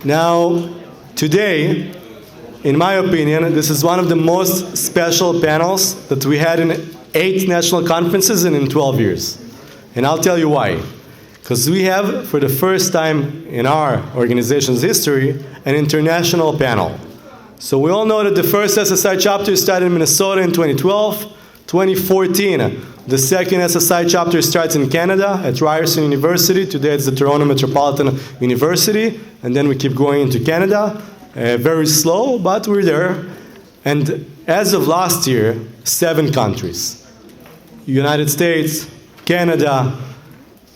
Now, today, in my opinion, this is one of the most special panels that we had in 8 national conferences and in 12 years. And I'll tell you why. Because we have, for the first time in our organization's history, an international panel. So we all know that the first SSI chapter started in Minnesota in 2012. 2014, the second SSI chapter starts in Canada at Ryerson University. Today it's the Toronto Metropolitan University. And then we keep going into Canada. Very slow, but we're there. And as of last year, 7 countries. United States, Canada,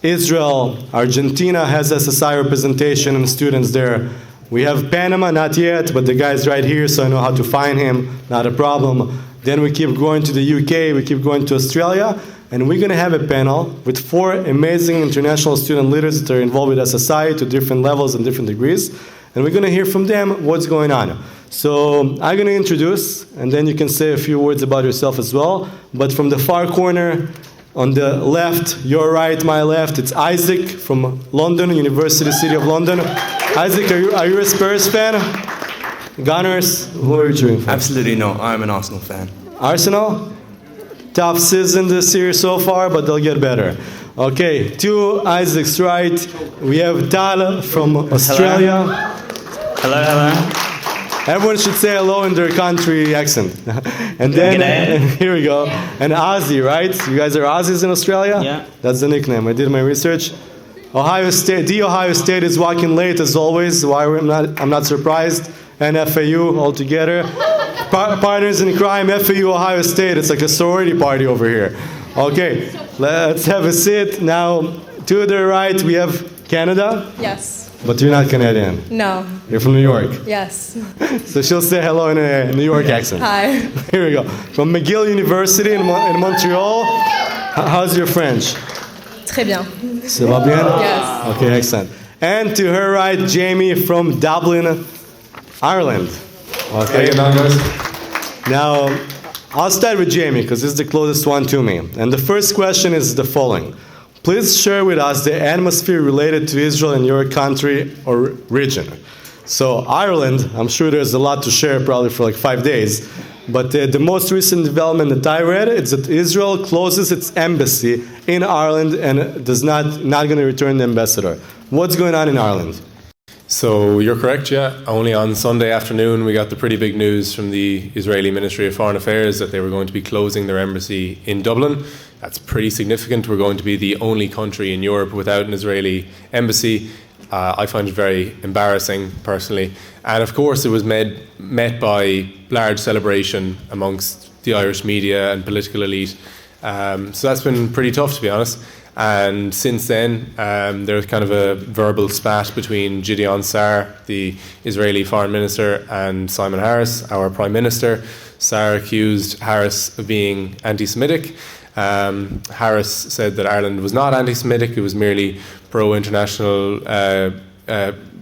Israel, Argentina has SSI representation and students there. We have Panama, not yet, but the guy's right here, so I know how to find him, not a problem. Then we keep going to the UK, we keep going to Australia, and we're going to have a panel with 4 amazing international student leaders that are involved with SSI to different levels and different degrees. And we're going to hear from them what's going on. So I'm going to introduce, and then you can say a few words about yourself as well. But from the far corner, on the left, your right, my left, it's Isaac from London, University City of London. Isaac, are you a Spurs fan? Gunners? Who are you cheering for? Absolutely no. I'm an Arsenal fan. Arsenal? Tough season this year so far, but they'll get better. Okay, to Isaac's right, we have Tal from Australia. Hello, hello. Everyone should say hello in their country accent. And then, here we go. And Ozzy, right? You guys are Aussies in Australia? Yeah. That's the nickname. I did my research. Ohio State, the Ohio State is walking late as always. Why I'm not surprised. And FAU all together. Partners in crime, FAU, Ohio State. It's like a sorority party over here. Okay, let's have a sit. Now, to the right, we have Canada. Yes. But you're not Canadian. No. You're from New York. Yes. So she'll say hello in a New York accent. Hi. Here we go. From McGill University in Montreal. How's your French? Très bien. Ça va bien? Yes. Okay, excellent. And to her right, Jamie from Dublin, Ireland. Okay. Now, I'll start with Jamie because this is the closest one to me. And the first question is the following. Please share with us the atmosphere related to Israel in your country or region. So Ireland, I'm sure there's a lot to share probably for like 5 days. But the most recent development that I read is that Israel closes its embassy in Ireland and does not going to return the ambassador. What's going on in Ireland? So you're correct, yeah. Only on Sunday afternoon we got the pretty big news from the Israeli Ministry of Foreign Affairs that they were going to be closing their embassy in Dublin. That's pretty significant. We're going to be the only country in Europe without an Israeli embassy. I find it very embarrassing, personally. And of course it was met by large celebration amongst the Irish media and political elite. So that's been pretty tough, to be honest. And since then, there's kind of a verbal spat between Gideon Sa'ar, the Israeli foreign minister, and Simon Harris, our prime minister. Sa'ar accused Harris of being anti-Semitic. Harris said that Ireland was not anti-Semitic, it was merely pro-international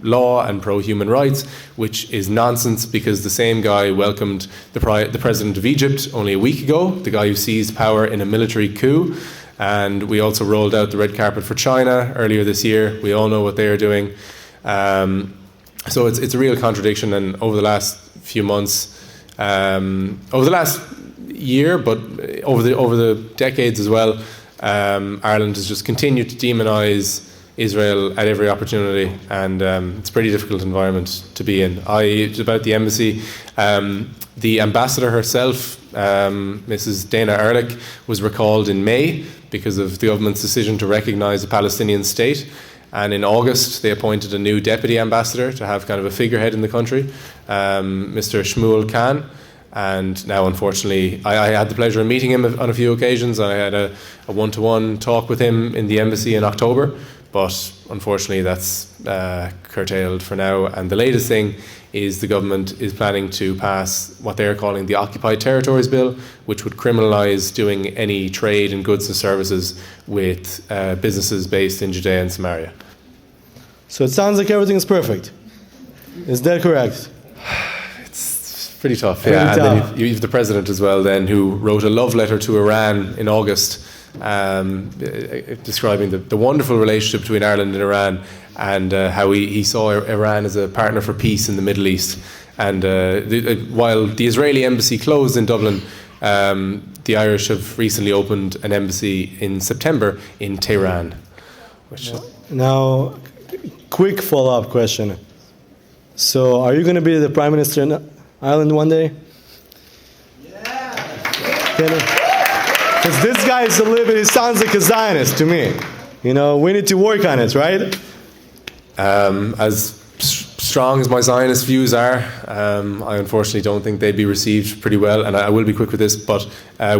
law and pro-human rights, which is nonsense because the same guy welcomed the president of Egypt only a week ago, the guy who seized power in a military coup. And we also rolled out the red carpet for China earlier this year. We all know what they are doing. So it's a real contradiction. And over the last few months, over the last year, but over the decades as well, Ireland has just continued to demonise Israel at every opportunity, and it's a pretty difficult environment to be in. About the embassy, the ambassador herself, Mrs. Dana Ehrlich, was recalled in May because of the government's decision to recognise a Palestinian state. And in August, they appointed a new deputy ambassador to have kind of a figurehead in the country, Mr. Shmuel Khan. And now, unfortunately, I had the pleasure of meeting him on a few occasions. I had a one-to-one talk with him in the embassy in October. But unfortunately, that's curtailed for now. And the latest thing is the government is planning to pass what they're calling the Occupied Territories Bill, which would criminalise doing any trade in goods and services with businesses based in Judea and Samaria. So it sounds like everything is perfect. Is that correct? It's pretty tough, yeah. And then you've the president as well, then, who wrote a love letter to Iran in August, describing the wonderful relationship between Ireland and Iran, and how he saw Iran as a partner for peace in the Middle East. And while the Israeli embassy closed in Dublin, the Irish have recently opened an embassy in September in Tehran. Now, quick follow-up question. So, are you going to be the Prime Minister in Ireland one day? Because this guy is a little bit, he sounds like a Zionist to me. You know, we need to work on it, right? As strong as my Zionist views are, I unfortunately don't think they'd be received pretty well, and I will be quick with this, but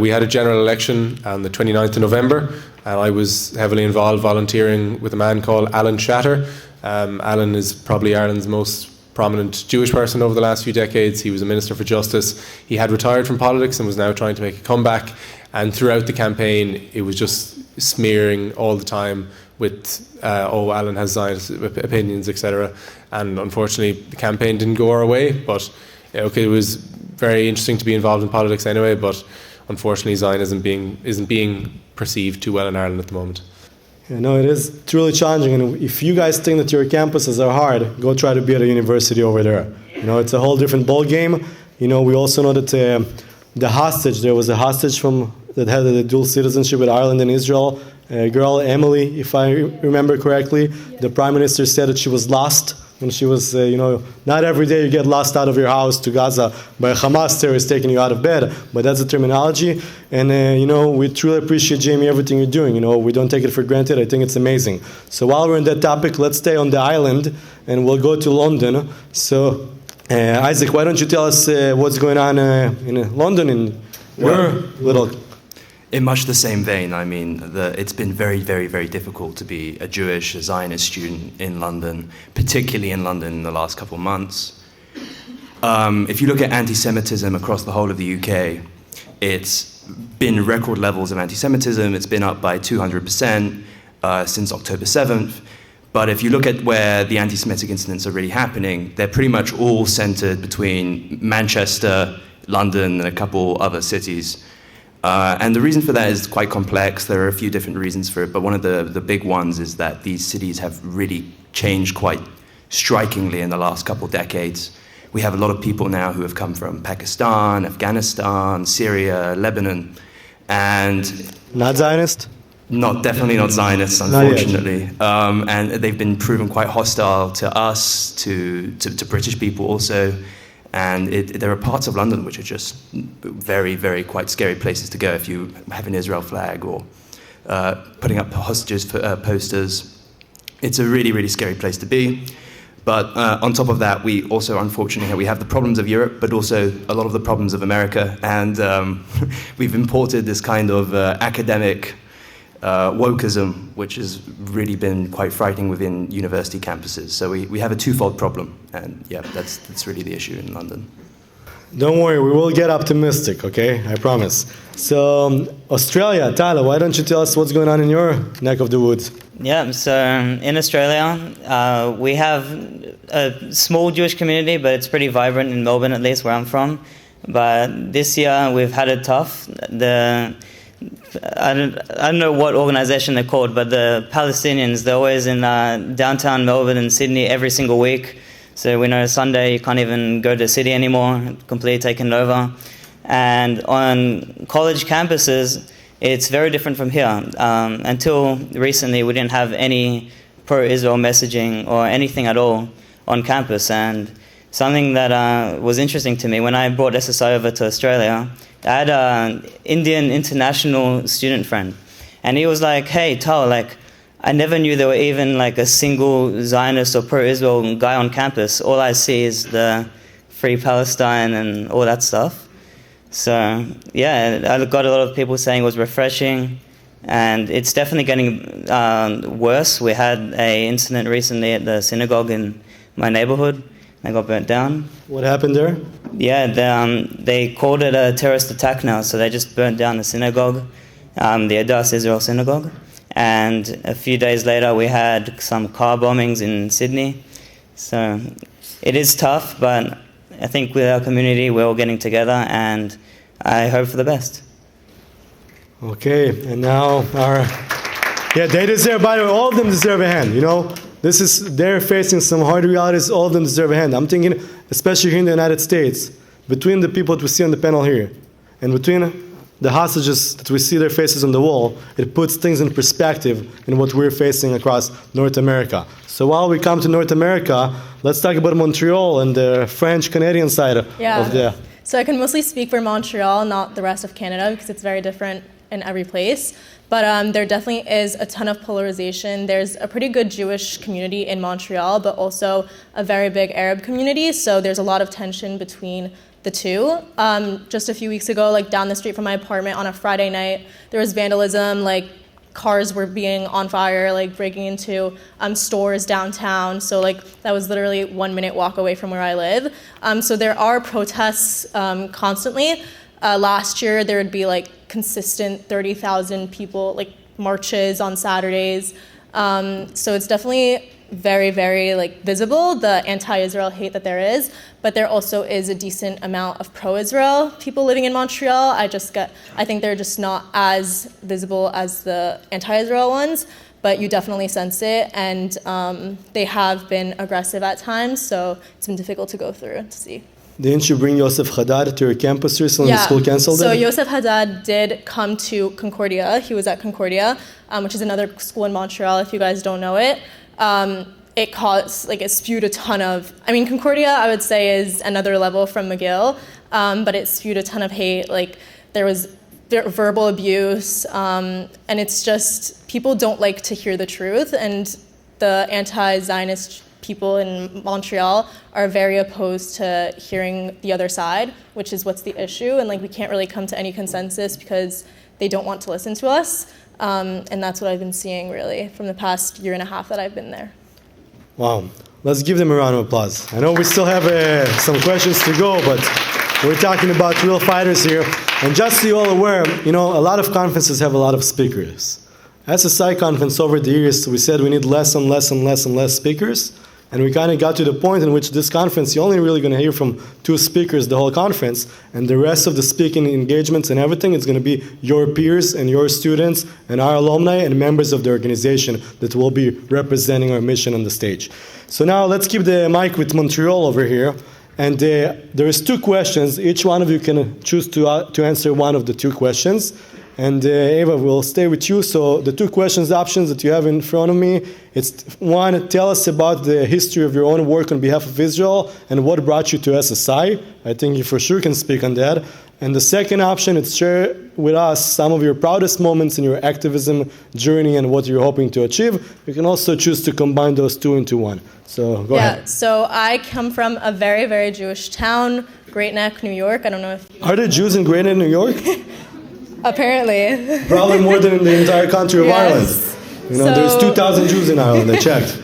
we had a general election on the 29th of November, and I was heavily involved volunteering with a man called Alan Shatter. Alan is probably Ireland's most prominent Jewish person over the last few decades. He was a Minister for Justice. He had retired from politics and was now trying to make a comeback, and throughout the campaign it was just smearing all the time with Alan has Zionist opinions, etc. And unfortunately the campaign didn't go our way, but okay, it was very interesting to be involved in politics anyway, but unfortunately Zionism isn't being perceived too well in Ireland at the moment. Yeah, no, it is truly challenging, and if you guys think that your campuses are hard, go try to be at a university over there. You know, it's a whole different ball game. You know, we also know that there was a hostage that had a dual citizenship with Ireland and Israel, a girl, Emily, if I remember correctly. The Prime Minister said that she was lost when she was, not every day you get lost out of your house to Gaza by a Hamas terrorist taking you out of bed, but that's the terminology. And, we truly appreciate, Jamie, everything you're doing. We don't take it for granted. I think it's amazing. So while we're on that topic, let's stay on the island, and we'll go to London. So, Isaac, why don't you tell us what's going on in London in your little... In much the same vein, I mean, it's been very, very, very difficult to be a Jewish Zionist student in London, particularly in London in the last couple of months. If you look at anti-Semitism across the whole of the UK, it's been record levels of anti-Semitism. It's been up by 200% since October 7th. But if you look at where the anti-Semitic incidents are really happening, they're pretty much all centered between Manchester, London, and a couple other cities. And the reason for that is quite complex. There are a few different reasons for it, but one of the big ones is that these cities have really changed quite strikingly in the last couple of decades. We have a lot of people now who have come from Pakistan, Afghanistan, Syria, Lebanon, and... Not Zionist? Definitely not Zionists, unfortunately. And they've been proven quite hostile to us, to British people also. And there are parts of London which are just very, very quite scary places to go if you have an Israel flag or putting up hostages posters. It's a really, really scary place to be. But on top of that, we also, unfortunately, we have the problems of Europe, but also a lot of the problems of America. And we've imported this kind of academic wokeism, which has really been quite frightening within university campuses. So we have a twofold problem, and yeah, that's really the issue in London. Don't worry, we will get optimistic, okay? I promise. So, Australia, Tyler, why don't you tell us what's going on in your neck of the woods? Yeah, so in Australia, we have a small Jewish community, but it's pretty vibrant in Melbourne, at least where I'm from. But this year, we've had it tough. I don't know what organization they're called, but the Palestinians, they're always in downtown Melbourne and Sydney every single week. So we know Sunday you can't even go to the city anymore, completely taken over. And on college campuses, it's very different from here. Until recently, we didn't have any pro-Israel messaging or anything at all on campus. And something that was interesting to me, when I brought SSI over to Australia, I had an Indian international student friend, and he was like, hey, Tal, I never knew there were even a single Zionist or pro-Israel guy on campus. All I see is the Free Palestine and all that stuff. So, yeah, I got a lot of people saying it was refreshing, and it's definitely getting worse. We had an incident recently at the synagogue in my neighborhood. They got burnt down. What happened there? Yeah, they called it a terrorist attack now, so they just burnt down the synagogue, the Adas Israel synagogue. And a few days later, we had some car bombings in Sydney. So it is tough, but I think with our community, we're all getting together, and I hope for the best. Okay, and now they deserve, by the way, all of them deserve a hand, they're facing some hard realities. All of them deserve a hand. I'm thinking, especially here in the United States, between the people that we see on the panel here, and between the hostages that we see their faces on the wall, it puts things in perspective in what we're facing across North America. So while we come to North America, let's talk about Montreal and the French-Canadian side of the... So I can mostly speak for Montreal, not the rest of Canada, because it's very different in every place. But there definitely is a ton of polarization. There's a pretty good Jewish community in Montreal, but also a very big Arab community. So there's a lot of tension between the two. Just a few weeks ago, like down the street from my apartment on a Friday night, there was vandalism, like cars were being on fire, like breaking into stores downtown. So like that was literally 1 minute walk away from where I live. So there are protests constantly. Last year there would be like consistent 30,000 people, like marches on Saturdays. So it's definitely very, very like visible, the anti-Israel hate that there is, but there also is a decent amount of pro-Israel people living in Montreal. I think they're just not as visible as the anti-Israel ones, but you definitely sense it, and they have been aggressive at times, so it's been difficult to go through to see. Didn't you bring Yosef Haddad to your campus recently? The school canceled it? So Yosef Haddad did come to Concordia. He was at Concordia, which is another school in Montreal, if you guys don't know it. It caused, like, it spewed a ton of, Concordia, I would say, is another level from McGill, but it spewed a ton of hate. Like, there was verbal abuse, and it's just, people don't like to hear the truth, and the anti-Zionist people in Montreal are very opposed to hearing the other side, which is what's the issue, and, like, we can't really come to any consensus because they don't want to listen to us. And that's what I've been seeing, really, from the past year and a half that I've been there. Wow. Let's give them a round of applause. I know we still have some questions to go, but we're talking about real fighters here. And just so you're all aware, a lot of conferences have a lot of speakers. SSI conference over the years, we said we need less and less and less and less speakers. And we kind of got to the point in which this conference, you're only really going to hear from 2 speakers the whole conference, and the rest of the speaking engagements and everything is going to be your peers and your students and our alumni and members of the organization that will be representing our mission on the stage. So now let's keep the mic with Montreal over here. And there is 2 questions. Each one of you can choose to answer one of the 2 questions. And Eva, we'll stay with you. So the 2 questions options that you have in front of me, it's 1, tell us about the history of your own work on behalf of Israel and what brought you to SSI. I think you for sure can speak on that. And the second option is share with us some of your proudest moments in your activism journey and what you're hoping to achieve. You can also choose to combine those 2 into 1. So go ahead. So I come from a very, very Jewish town, Great Neck, New York. I don't know if... Are there Jews in Great Neck, New York? Apparently. Probably more than in the entire country of Ireland. There's 2,000 Jews in Ireland, I checked.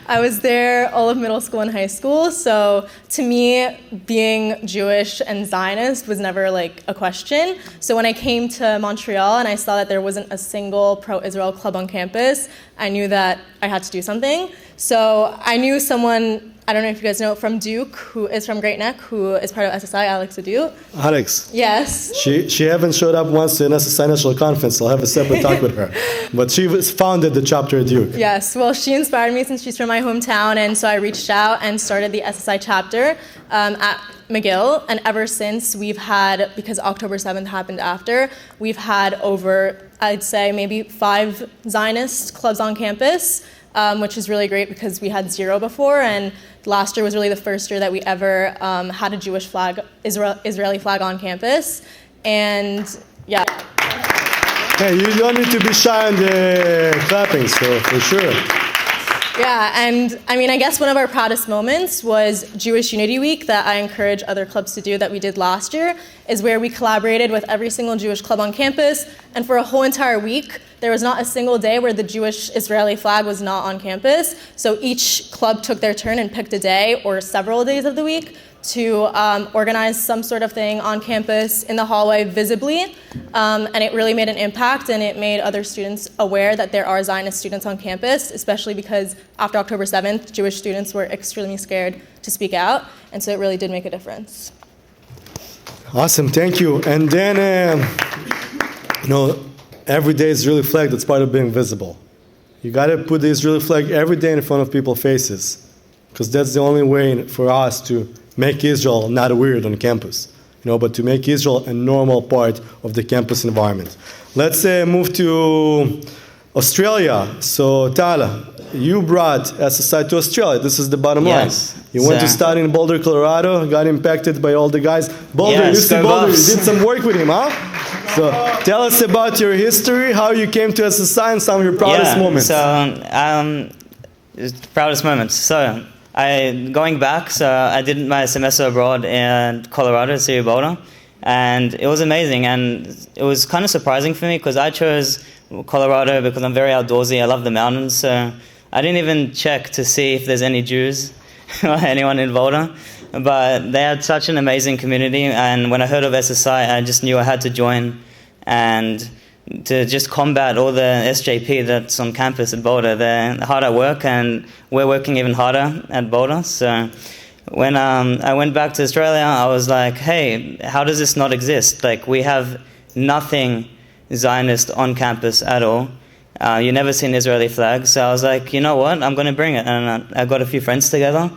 I was there all of middle school and high school, so to me, being Jewish and Zionist was never like a question. So when I came to Montreal and I saw that there wasn't a single pro-Israel club on campus, I knew that I had to do something. So I knew someone, I don't know if you guys know, from Duke, who is from Great Neck, who is part of SSI, Alex Adut. Alex. Yes. She haven't showed up once to an SSI National Conference. I'll have a separate talk with her. But she founded the chapter at Duke. Yes. Well, she inspired me since she's from my hometown, and so I reached out and started the SSI chapter at McGill. And ever since, we've had, because October 7th happened after, we've had over, I'd say, maybe 5 Zionist clubs on campus, which is really great because we had 0 before, and last year was really the first year that we ever had a Jewish flag, Israeli flag on campus, and yeah. Hey, you don't need to be shy on the clapping, so for sure. Yeah, and I guess one of our proudest moments was Jewish Unity Week that I encourage other clubs to do that we did last year, is where we collaborated with every single Jewish club on campus, and for a whole entire week, there was not a single day where the Jewish Israeli flag was not on campus. So each club took their turn and picked a day or several days of the week to organize some sort of thing on campus in the hallway visibly. And it really made an impact, and it made other students aware that there are Zionist students on campus, especially because after October 7th, Jewish students were extremely scared to speak out. And so it really did make a difference. Awesome, thank you. And then, every day is really flagged. It's part of being visible. You got to put the Israeli flag every day in front of people's faces, because that's the only way for us to make Israel not weird on campus, but to make Israel a normal part of the campus environment. Let's move to Australia. So, Tala, you brought SSI to Australia. This is the bottom line. You went to study in Boulder, Colorado, got impacted by all the guys. Boulder, you see Boulder, you did some work with him, huh? So tell us about your history, how you came to SSI, and some of your proudest moments. Proudest moments. So, going back, I did my semester abroad in Colorado, City of Boulder, and it was amazing. And it was kind of surprising for me because I chose Colorado because I'm very outdoorsy. I love the mountains, so I didn't even check to see if there's any Jews or anyone in Boulder. But they had such an amazing community, and when I heard of SSI, I just knew I had to join and to just combat all the SJP that's on campus at Boulder. They're hard at work, and we're working even harder at Boulder. So when I went back to Australia, I was like, hey, how does this not exist? Like, we have nothing Zionist on campus at all. You never see an Israeli flag. So I was like, you know what, I'm going to bring it. And I got a few friends together,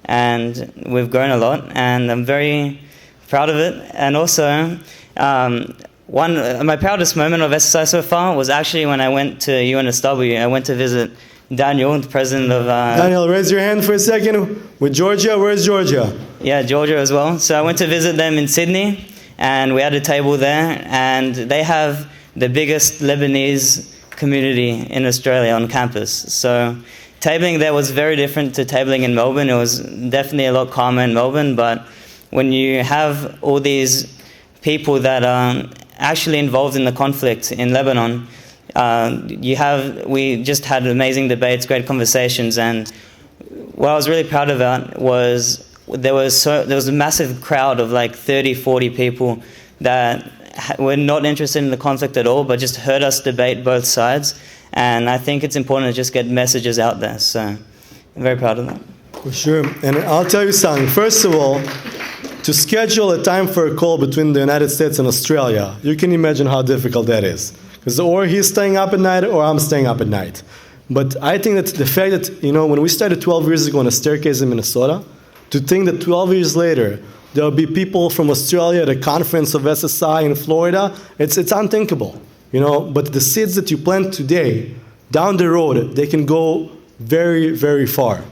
and we've grown a lot, and I'm very proud of it. And also, my proudest moment of SSI so far was actually when I went to UNSW. I went to visit Daniel, the president of... Daniel, raise your hand for a second. With Georgia, where's Georgia? Yeah, Georgia as well. So I went to visit them in Sydney, and we had a table there, and they have the biggest Lebanese community in Australia on campus. So tabling there was very different to tabling in Melbourne. It was definitely a lot calmer in Melbourne, but when you have all these people that are actually involved in the conflict in Lebanon, we just had amazing debates, great conversations, and what I was really proud about was there was a massive crowd of like 30, 40 people that were not interested in the conflict at all, but just heard us debate both sides. And I think it's important to just get messages out there. So I'm very proud of that. For sure. And I'll tell you something. First of all, to schedule a time for a call between the United States and Australia, you can imagine how difficult that is. Because or he's staying up at night or I'm staying up at night. But I think that the fact that, when we started 12 years ago on a staircase in Minnesota, to think that 12 years later, there'll be people from Australia at a conference of SSI in Florida, it's unthinkable. But the seeds that you plant today, down the road, they can go very, very far.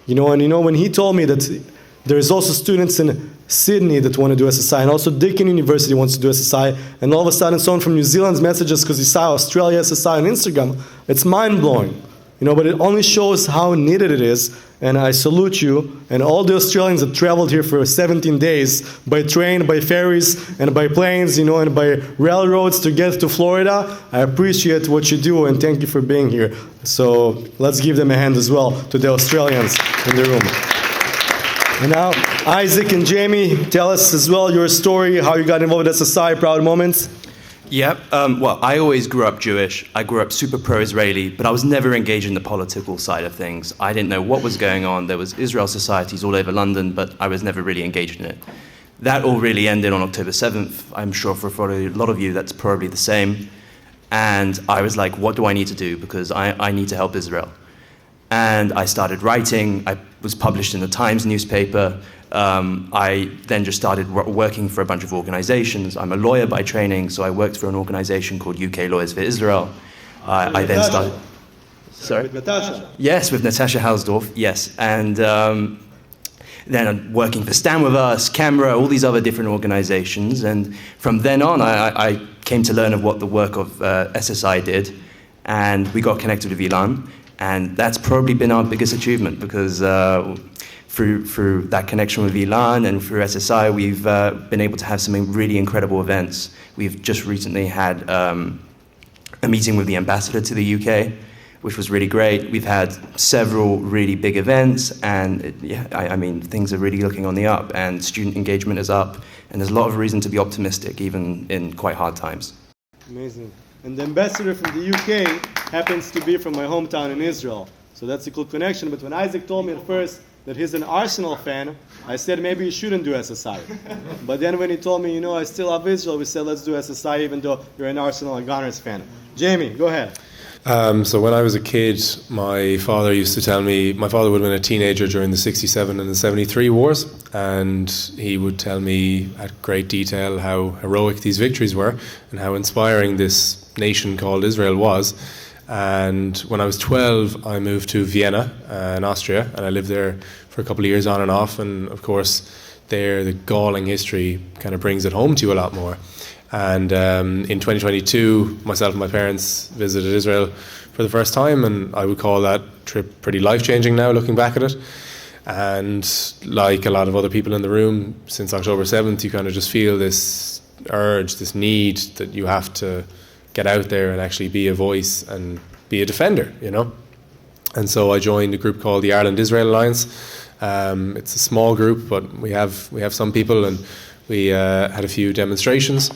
When he told me that there's also students in Sydney that want to do SSI, and also Deakin University wants to do SSI, and all of a sudden someone from New Zealand messages because he saw Australia SSI on Instagram, it's mind-blowing. But it only shows how needed it is, and I salute you and all the Australians that traveled here for 17 days by train, by ferries, and by planes, and by railroads to get to Florida. I appreciate what you do, and thank you for being here. So let's give them a hand as well to the Australians in the room. And now, Isaac and Jamie, tell us as well your story, how you got involved with SSI, proud moments. Yeah, well, I always grew up Jewish. I grew up super pro-Israeli, but I was never engaged in the political side of things. I didn't know what was going on. There was Israel societies all over London, but I was never really engaged in it. That all really ended on October 7th. I'm sure for a lot of you that's probably the same. And I was like, what do I need to do? Because I need to help Israel. And I started writing. I was published in the Times newspaper. I then just started working for a bunch of organizations. I'm a lawyer by training, so I worked for an organization called UK Lawyers for Israel. I then started... Sorry? With Natasha. Yes, with Natasha Hausdorff, yes. And then I'm working for Stand With Us, Camera, all these other different organizations. And from then on, I came to learn of what the work of SSI did. And we got connected with Ilan. And that's probably been our biggest achievement because through that connection with Ilan and through SSI, we've been able to have some really incredible events. We've just recently had a meeting with the ambassador to the UK, which was really great. We've had several really big events, and things are really looking on the up, and student engagement is up, and there's a lot of reason to be optimistic, even in quite hard times. Amazing. And the ambassador from the UK happens to be from my hometown in Israel. So that's a cool connection. But when Isaac told me at first that he's an Arsenal fan, I said maybe you shouldn't do SSI. But then when he told me, I still love Israel, we said let's do SSI even though you're an Arsenal and Gunners fan. Jamie, go ahead. So when I was a kid, my father used to tell me, my father would have been a teenager during the 67 and the 73 wars, and he would tell me at great detail how heroic these victories were and how inspiring this nation called Israel was. And when I was 12, I moved to Vienna in Austria, and I lived there for a couple of years on and off, and of course there the galling history kind of brings it home to you a lot more. And in 2022, myself and my parents visited Israel for the first time, and I would call that trip pretty life-changing now, looking back at it. And like a lot of other people in the room, since October 7th, you kind of just feel this urge, this need that you have to get out there and actually be a voice and be a defender, you know. And so I joined a group called the Ireland-Israel Alliance. It's a small group, but we have some people, and we had a few demonstrations.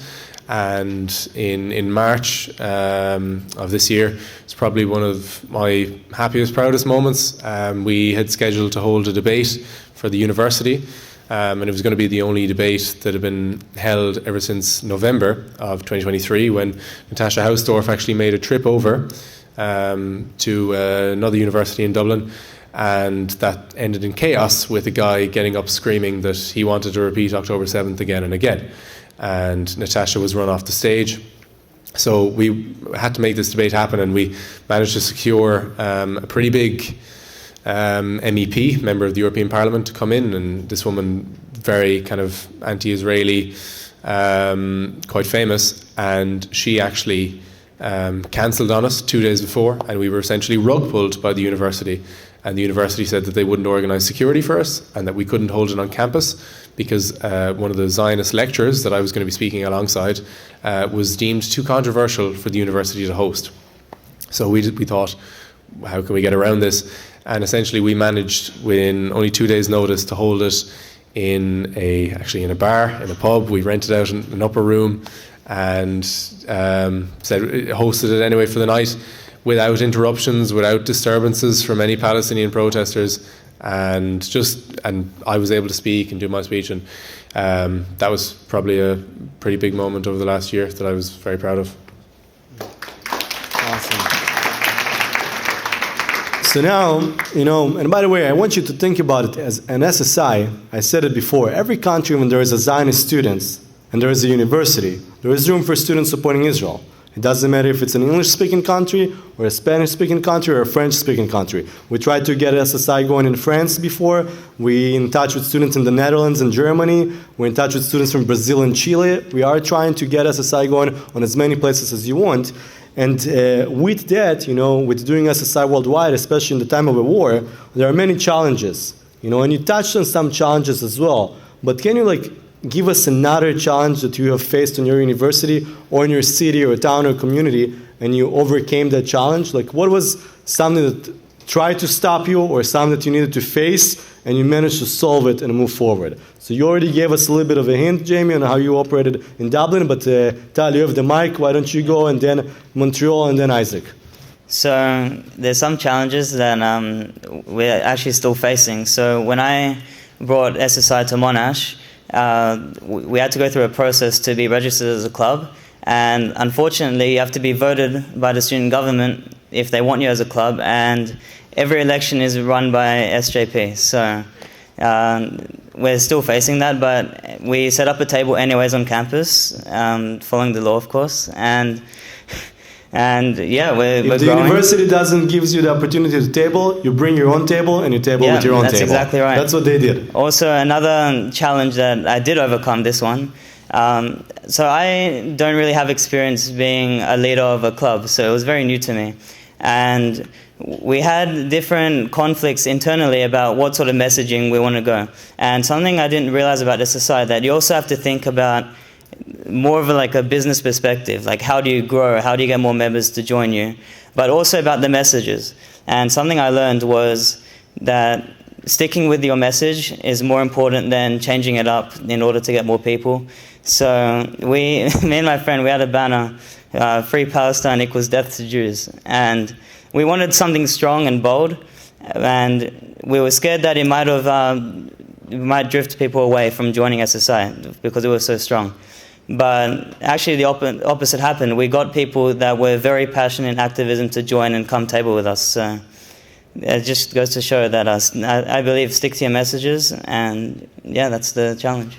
And in March of this year, it's probably one of my happiest, proudest moments. We had scheduled to hold a debate for the university, and it was going to be the only debate that had been held ever since November of 2023, when Natasha Hausdorff actually made a trip over to another university in Dublin. And that ended in chaos, with a guy getting up screaming that he wanted to repeat October 7th again and again. And Natasha was run off the stage. So we had to make this debate happen, and we managed to secure a pretty big MEP, member of the European Parliament, to come in. And this woman, very kind of anti-Israeli, quite famous, and she actually cancelled on us 2 days before, and we were essentially rug pulled by the university. And the university said that they wouldn't organise security for us, and that we couldn't hold it on campus because one of the Zionist lecturers that I was going to be speaking alongside was deemed too controversial for the university to host. So we thought, how can we get around this? And essentially we managed, within only 2 days' notice, to hold it in a bar, in a pub. We rented out an upper room and hosted it anyway for the night, without interruptions, without disturbances from any Palestinian protesters, and I was able to speak and do my speech, and that was probably a pretty big moment over the last year that I was very proud of. Awesome. So now, and by the way, I want you to think about it as an SSI. I said it before, every country, when there is a Zionist students and there is a university, there is room for students supporting Israel. It doesn't matter if it's an English-speaking country or a Spanish-speaking country or a French-speaking country. We tried to get SSI going in France before. We're in touch with students in the Netherlands and Germany. We're in touch with students from Brazil and Chile. We are trying to get SSI going on as many places as you want. And with that, with doing SSI worldwide, especially in the time of a war, there are many challenges. And you touched on some challenges as well. But can you give us another challenge that you have faced in your university or in your city or town or community, and you overcame that challenge? What was something that tried to stop you, or something that you needed to face and you managed to solve it and move forward? So you already gave us a little bit of a hint, Jamie, on how you operated in Dublin, but Tal, you have the mic. Why don't you go, and then Montreal, and then Isaac. So there's some challenges that we're actually still facing. So when I brought SSI to Monash, we had to go through a process to be registered as a club, and unfortunately you have to be voted by the student government if they want you as a club, and every election is run by SJP. So we're still facing that, but we set up a table anyways on campus, following the law, of course, and yeah, we're if the growing. University doesn't give you the opportunity to table, you bring your own table and you table with your own that's table. Exactly right. That's what they did. Also, another challenge that I did overcome this one. So I don't really have experience being a leader of a club, so it was very new to me. And we had different conflicts internally about what sort of messaging we want to go. And something I didn't realize about SSI, that you also have to think about more of a business perspective, how do you grow, how do you get more members to join you, but also about the messages. And something I learned was that sticking with your message is more important than changing it up in order to get more people. So me and my friend, we had a banner, Free Palestine equals death to Jews. And we wanted something strong and bold, and we were scared that it might drift people away from joining SSI because it was so strong. But actually the opposite happened. We got people that were very passionate in activism to join and come table with us. So it just goes to show that I believe stick to your messages, and yeah, that's the challenge.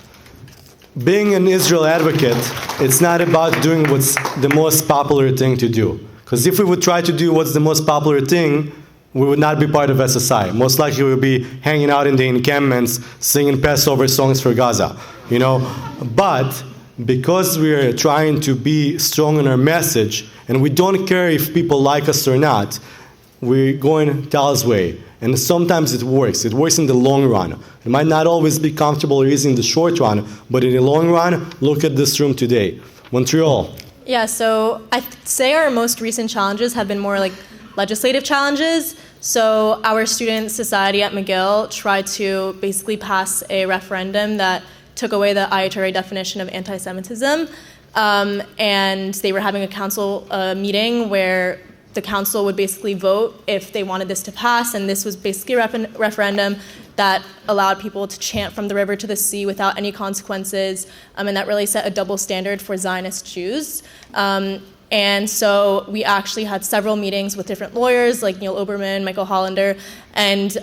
Being an Israel advocate, it's not about doing what's the most popular thing to do. Because if we would try to do what's the most popular thing, we would not be part of SSI. Most likely we would be hanging out in the encampments, singing Passover songs for Gaza, you know. But because we are trying to be strong in our message, and we don't care if people like us or not, we're going Tal's way. And sometimes it works. It works in the long run. It might not always be comfortable or easy in the short run, but in the long run, look at this room today. Montreal. Yeah, so I'd say our most recent challenges have been more like legislative challenges. So our student society at McGill tried to basically pass a referendum that took away the IHRA definition of anti-Semitism. And they were having a council meeting where the council would basically vote if they wanted this to pass, and this was basically a referendum that allowed people to chant from the river to the sea without any consequences, and that really set a double standard for Zionist Jews. And so we actually had several meetings with different lawyers like Neil Oberman, Michael Hollander, and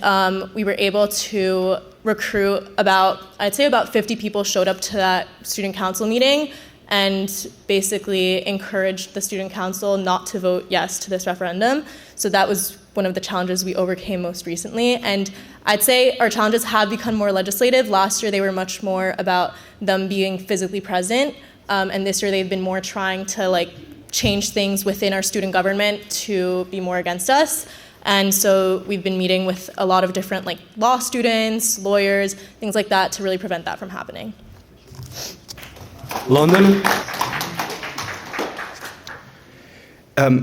we were able to recruit I'd say about 50 people showed up to that student council meeting and basically encouraged the student council not to vote yes to this referendum. So that was one of the challenges we overcame most recently. And I'd say our challenges have become more legislative. Last year they were much more about them being physically present, and this year they've been more trying to change things within our student government to be more against us. And so we've been meeting with a lot of different law students, lawyers, things like that to really prevent that from happening. London?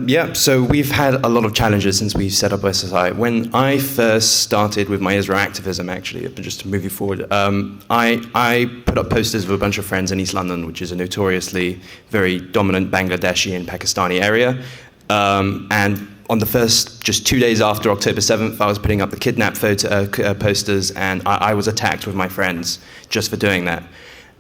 Yeah, so we've had a lot of challenges since we set up SSI. When I first started with my Israel activism, actually, just to move you forward, I put up posters with a bunch of friends in East London, which is a notoriously very dominant Bangladeshi and Pakistani area. And on the first, just 2 days after October 7th, I was putting up the kidnap posters, and I was attacked with my friends just for doing that.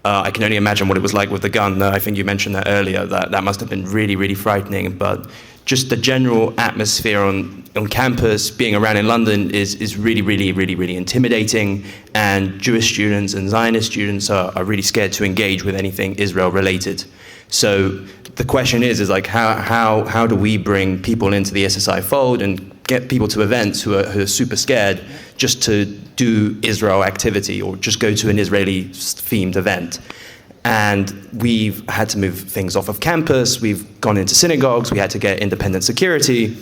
I can only imagine what it was like with the gun. I think you mentioned that earlier, that must have been really, really frightening. But just the general atmosphere on campus, being around in London, is really, really, really, really intimidating. And Jewish students and Zionist students are really scared to engage with anything Israel-related. So the question is how do we bring people into the SSI fold and get people to events who are super scared just to do Israel activity or just go to an Israeli-themed event? And we've had to move things off of campus. We've gone into synagogues. We had to get independent security.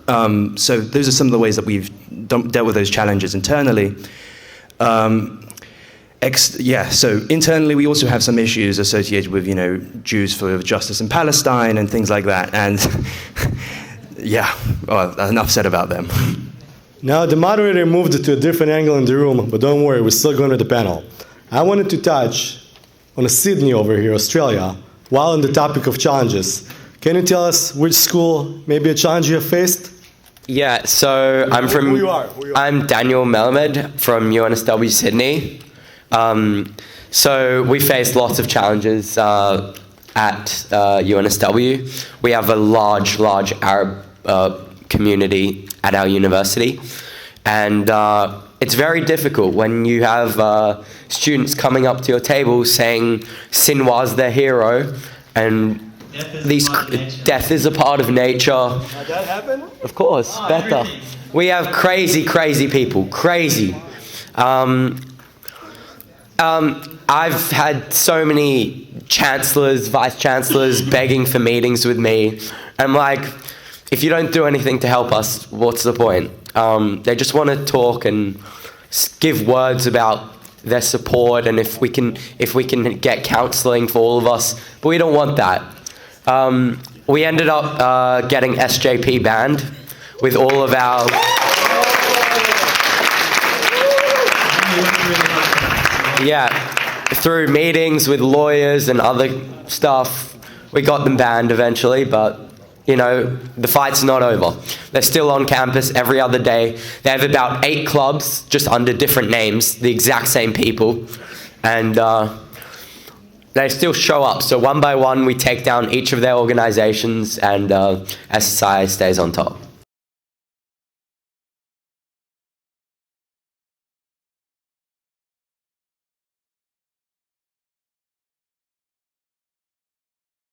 So those are some of the ways that we've dealt with those challenges internally. So internally we also have some issues associated with, Jews for justice in Palestine and things like that. And enough said about them. Now the moderator moved to a different angle in the room, but don't worry, we're still going to the panel. I wanted to touch on Sydney over here, Australia, while on the topic of challenges. Can you tell us which school, maybe a challenge you have faced? Yeah, so Who you are? I'm Daniel Melamed from UNSW Sydney. So we faced lots of challenges at UNSW. We have a large Arab community at our university, and it's very difficult when you have students coming up to your table saying Sinwar's their hero, and death is a part of nature. Did that happen? Of course, better. We have crazy people, crazy. I've had so many chancellors, vice chancellors begging for meetings with me. I'm like, if you don't do anything to help us, what's the point? They just want to talk and give words about their support and if we can get counselling for all of us, but we don't want that. We ended up getting SJP banned with all of our... Yeah, through meetings with lawyers and other stuff, we got them banned eventually, but, the fight's not over. They're still on campus every other day. They have about 8 clubs, just under different names, the exact same people. And they still show up. So one by one, we take down each of their organizations, and SSI stays on top.